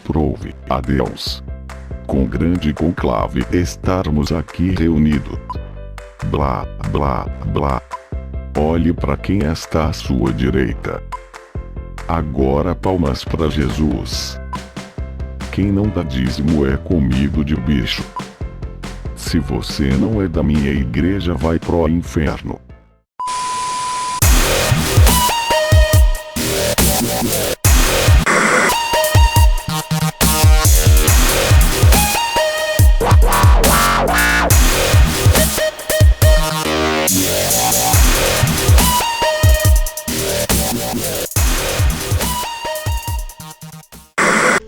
aprove a Deus. Com grande conclave estarmos aqui reunidos. Blá, blá, blá. Olhe para quem está à sua direita. Agora palmas para Jesus. Quem não dá dízimo é comido de bicho. Se você não é da minha igreja, vai pro inferno.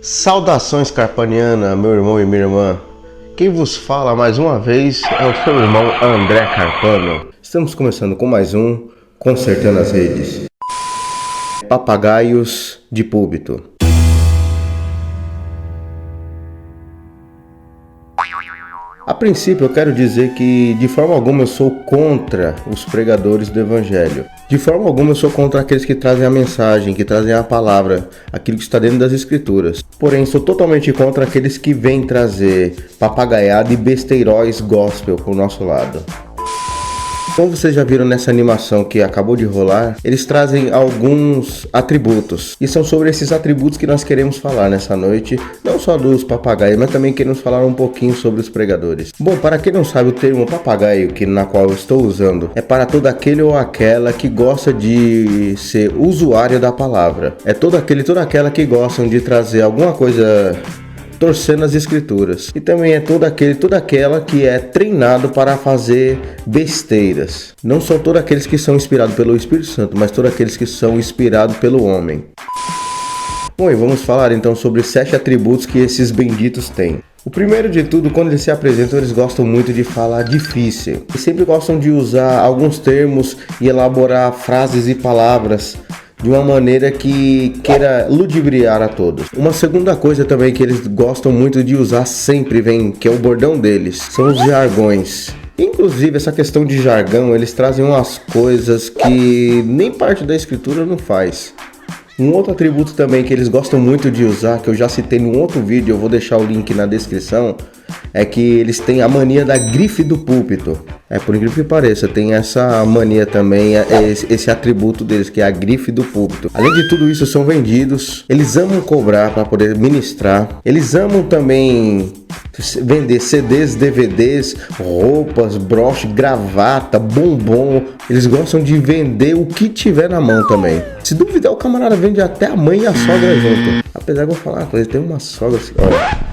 Saudações Carpaniana, meu irmão e minha irmã. Quem vos fala mais uma vez é o seu irmão André Carpano. Estamos começando com mais um Consertando as Redes. Papagaios de púlpito. A princípio eu quero dizer que de forma alguma eu sou contra os pregadores do evangelho. De forma alguma eu sou contra aqueles que trazem a mensagem, que trazem a palavra, aquilo que está dentro das escrituras. Porém, sou totalmente contra aqueles que vêm trazer papagaiada e besteiróis gospel pro nosso lado. Como vocês já viram nessa animação que acabou de rolar, eles trazem alguns atributos. E são sobre esses atributos que nós queremos falar nessa noite, não só dos papagaios, mas também queremos falar um pouquinho sobre os pregadores. Bom, para quem não sabe, o termo papagaio na qual eu estou usando é para todo aquele ou aquela que gosta de ser usuário da palavra. É todo aquele e toda aquela que gostam de trazer alguma coisa torcendo as escrituras. E também é todo aquele, toda aquela que é treinado para fazer besteiras. Não são todos aqueles que são inspirados pelo Espírito Santo, mas todos aqueles que são inspirados pelo homem. Bom, e vamos falar então sobre 7 atributos que esses benditos têm. O primeiro de tudo, quando eles se apresentam, eles gostam muito de falar difícil. E sempre gostam de usar alguns termos e elaborar frases e palavras de uma maneira que queira ludibriar a todos. Uma segunda coisa também que eles gostam muito de usar sempre que é o bordão deles, são os jargões. Inclusive, essa questão de jargão, eles trazem umas coisas que nem parte da escritura não faz. Um outro atributo também que eles gostam muito de usar, que eu já citei num outro vídeo, eu vou deixar o link na descrição, é que eles têm a mania da grife do púlpito. Por incrível que pareça, tem essa mania também, esse atributo deles, que é a grife do púlpito. Além de tudo isso, são vendidos, eles amam cobrar para poder ministrar, eles amam também vender CDs, DVDs, roupas, broche, gravata, bombom. Eles gostam de vender o que tiver na mão também. Se duvidar, o camarada vende até a mãe e a sogra junto. Apesar que eu vou falar uma coisa, tem uma sogra assim, olha.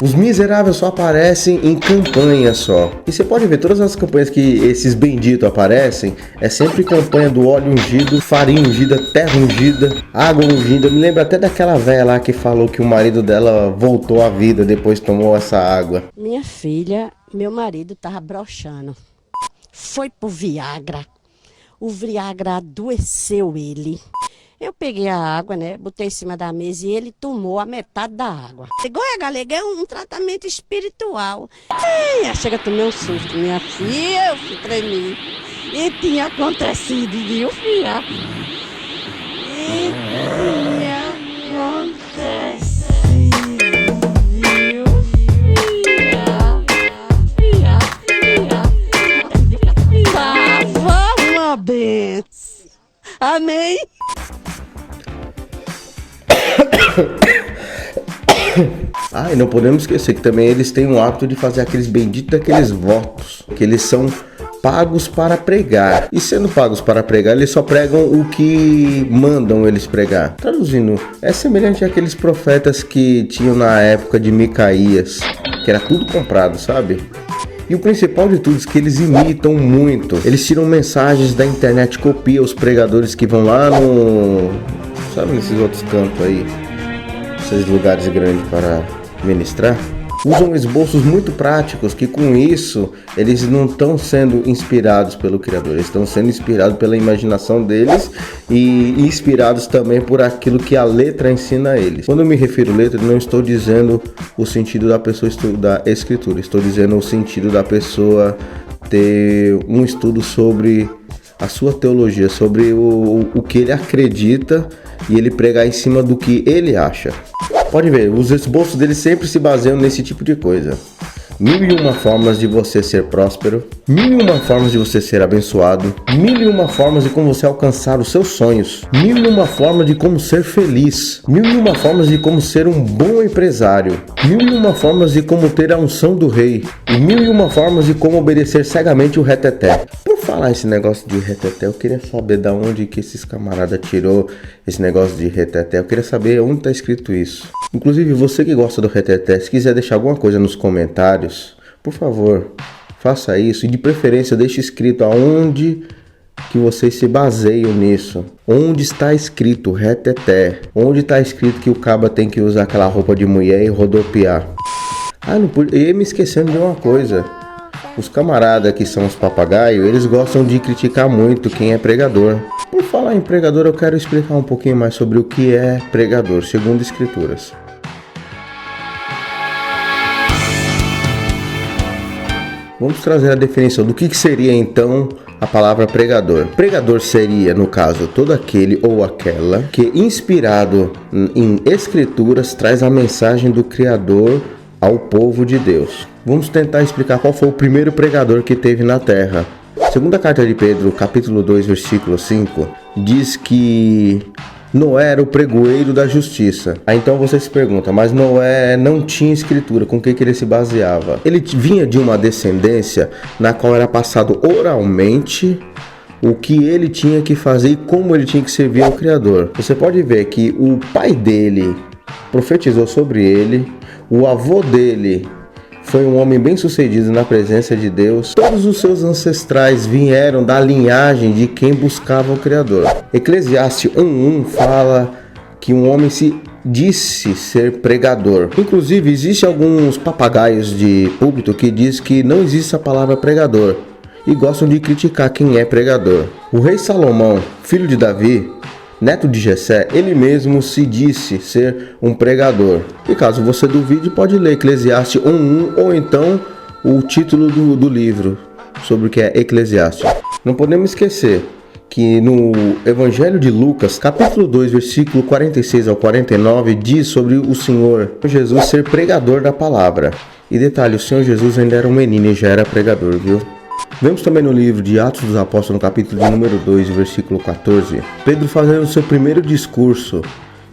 Os miseráveis só aparecem em campanha só. E você pode ver, todas as campanhas que esses benditos aparecem, é sempre campanha do óleo ungido, farinha ungida, terra ungida, água ungida. Me lembra até daquela velha lá que falou que o marido dela voltou à vida depois que tomou essa água. Minha filha, meu marido tava broxando. Foi pro Viagra. O Viagra adoeceu ele. Eu peguei a água, né, botei em cima da mesa e ele tomou a metade da água. Olha, galega, é um tratamento espiritual. Chega, tomei um susto, minha filha, eu fui tremi. E tinha acontecido, viu, filha? E tinha acontecido, viu, filha? Tava uma benção. Amém? E não podemos esquecer que também eles têm o hábito de fazer aqueles benditos daqueles votos, que eles são pagos para pregar. E sendo pagos para pregar, eles só pregam o que mandam eles pregar. Traduzindo, é semelhante àqueles profetas que tinham na época de Micaías, que era tudo comprado, sabe? E o principal de tudo é que eles imitam muito. Eles tiram mensagens da internet, copiam os pregadores que vão lá sabe, nesses outros campos aí, esses lugares grandes para ministrar. Usam esboços muito práticos que com isso eles não estão sendo inspirados pelo Criador, eles estão sendo inspirados pela imaginação deles e inspirados também por aquilo que a letra ensina a eles. Quando eu me refiro a letra, não estou dizendo o sentido da pessoa estudar a escritura, estou dizendo o sentido da pessoa ter um estudo sobre a sua teologia, sobre o que ele acredita e ele pregar em cima do que ele acha. Pode ver, os esboços dele sempre se baseiam nesse tipo de coisa. 1001 formas de você ser próspero, 1001 formas de você ser abençoado, 1001 formas de como você alcançar os seus sonhos, 1001 formas de como ser feliz, 1001 formas de como ser um bom empresário, 1001 formas de como ter a unção do rei, e 1001 formas de como obedecer cegamente o reteté. Por falar esse negócio de reteté, eu queria saber da onde que esses camaradas tirou esse negócio de reteté. Eu queria saber onde está escrito isso. Inclusive, você que gosta do reteté, se quiser deixar alguma coisa nos comentários, por favor, faça isso. E de preferência, deixe escrito aonde que vocês se baseiam nisso. Onde está escrito reteté? Onde está escrito que o caba tem que usar aquela roupa de mulher e rodopiar? Não pude, eu ia me esquecendo de uma coisa. Os camaradas que são os papagaios, eles gostam de criticar muito quem é pregador. Por falar em pregador, eu quero explicar um pouquinho mais sobre o que é pregador, segundo Escrituras. Vamos trazer a definição do que seria então a palavra pregador. Pregador seria, no caso, todo aquele ou aquela que, inspirado em Escrituras, traz a mensagem do Criador ao povo de Deus. Vamos tentar explicar qual foi o primeiro pregador que teve na terra. Segunda carta de Pedro, capítulo 2, versículo 5, diz que Noé era o pregoeiro da justiça. Aí então você se pergunta, mas Noé não tinha escritura, com que ele se baseava? Ele vinha de uma descendência na qual era passado oralmente o que ele tinha que fazer e como ele tinha que servir ao Criador. Você pode ver que o pai dele profetizou sobre ele, o avô dele foi um homem bem sucedido na presença de Deus. Todos os seus ancestrais vieram da linhagem de quem buscava o Criador. Eclesiastes 1:1 fala que um homem se disse ser pregador. Inclusive, existem alguns papagaios de púlpito que diz que não existe a palavra pregador e gostam de criticar quem é pregador. O rei Salomão, filho de Davi, neto de Jessé, ele mesmo se disse ser um pregador. E caso você duvide, pode ler Eclesiastes 1:1 ou então o título do livro sobre o que é Eclesiastes. Não podemos esquecer que no Evangelho de Lucas, capítulo 2, versículo 46 ao 49, diz sobre o Senhor Jesus ser pregador da palavra. E detalhe, o Senhor Jesus ainda era um menino e já era pregador, viu? Vemos também no livro de Atos dos Apóstolos, no capítulo de número 2, versículo 14, Pedro fazendo o seu primeiro discurso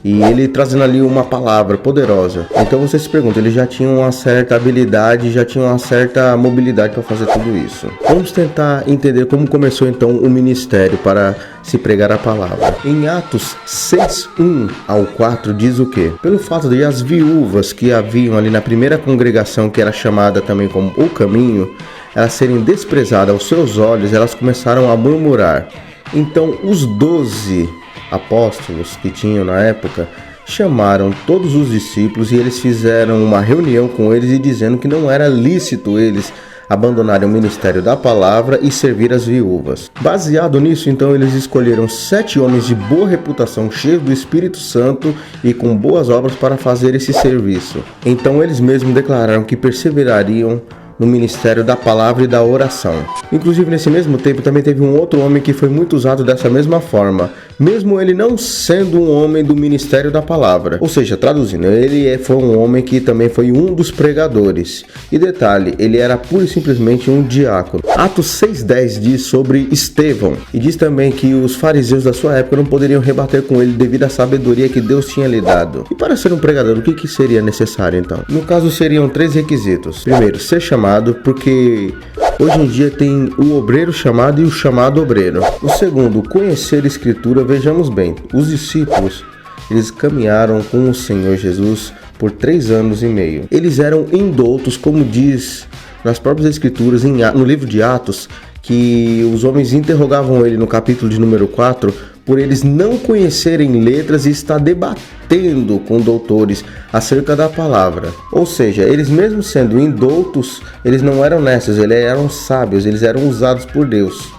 e ele trazendo ali uma palavra poderosa. Então você se pergunta, ele já tinha uma certa habilidade, já tinha uma certa mobilidade para fazer tudo isso. Vamos tentar entender como começou então o ministério para se pregar a palavra. Em Atos 6:1 ao 4 diz o quê? Pelo fato de as viúvas que haviam ali na primeira congregação, que era chamada também como o caminho, elas serem desprezadas aos seus olhos, elas começaram a murmurar. Então os 12 apóstolos que tinham na época chamaram todos os discípulos e eles fizeram uma reunião com eles e dizendo que não era lícito eles abandonarem o ministério da palavra e servir as viúvas. Baseado nisso, então, eles escolheram 7 homens de boa reputação, cheios do Espírito Santo e com boas obras para fazer esse serviço. Então eles mesmos declararam que perseverariam no ministério da palavra e da oração. Inclusive, nesse mesmo tempo, também teve um outro homem que foi muito usado dessa mesma forma, mesmo ele não sendo um homem do ministério da palavra. Ou seja, traduzindo, ele foi um homem que também foi um dos pregadores. E detalhe, ele era pura e simplesmente um diácono. Atos 6:10 diz sobre Estevão, e diz também que os fariseus da sua época não poderiam rebater com ele devido à sabedoria que Deus tinha lhe dado. E para ser um pregador, o que seria necessário então? No caso, seriam 3 requisitos. Primeiro, ser chamado, porque hoje em dia tem o obreiro chamado e o chamado obreiro. O segundo, conhecer a Escritura. Vejamos bem, os discípulos, eles caminharam com o Senhor Jesus por 3 anos e meio. Eles eram indoutos, como diz nas próprias Escrituras, no livro de Atos, que os homens interrogavam ele no capítulo de número 4, por eles não conhecerem letras e estar debatendo com doutores acerca da palavra. Ou seja, eles mesmo sendo indoutos, eles não eram honestos, eles eram sábios, eles eram usados por Deus.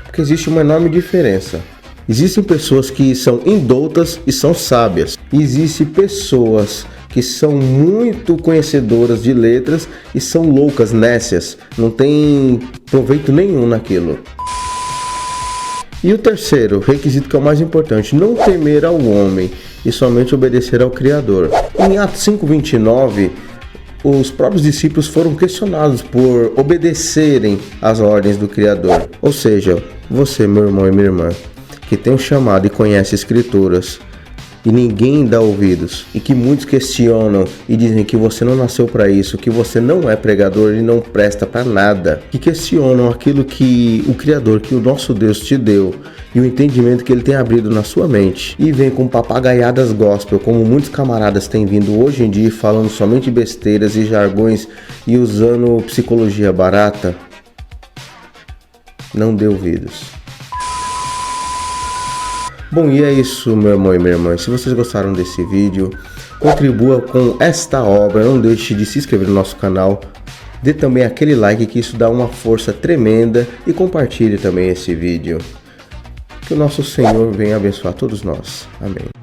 Porque existe uma enorme diferença. Existem pessoas que são indoutas e são sábias. E existem pessoas que são muito conhecedoras de letras e são loucas, nécias. Não tem proveito nenhum naquilo. E o terceiro, requisito que é o mais importante, não temer ao homem e somente obedecer ao Criador. Em Atos 5:29, os próprios discípulos foram questionados por obedecerem às ordens do Criador. Ou seja, você, meu irmão e minha irmã, que tem um chamado e conhece Escrituras, e ninguém dá ouvidos, e que muitos questionam e dizem que você não nasceu para isso, que você não é pregador e não presta para nada, que questionam aquilo que o Criador, que o nosso Deus te deu, e o entendimento que ele tem abrido na sua mente, e vem com papagaiadas gospel, como muitos camaradas têm vindo hoje em dia, falando somente besteiras e jargões e usando psicologia barata, não dê ouvidos. Bom, e é isso, meu irmão e minha irmã. Se vocês gostaram desse vídeo, contribua com esta obra. Não deixe de se inscrever no nosso canal. Dê também aquele like, que isso dá uma força tremenda. E compartilhe também esse vídeo. Que o nosso Senhor venha abençoar todos nós. Amém.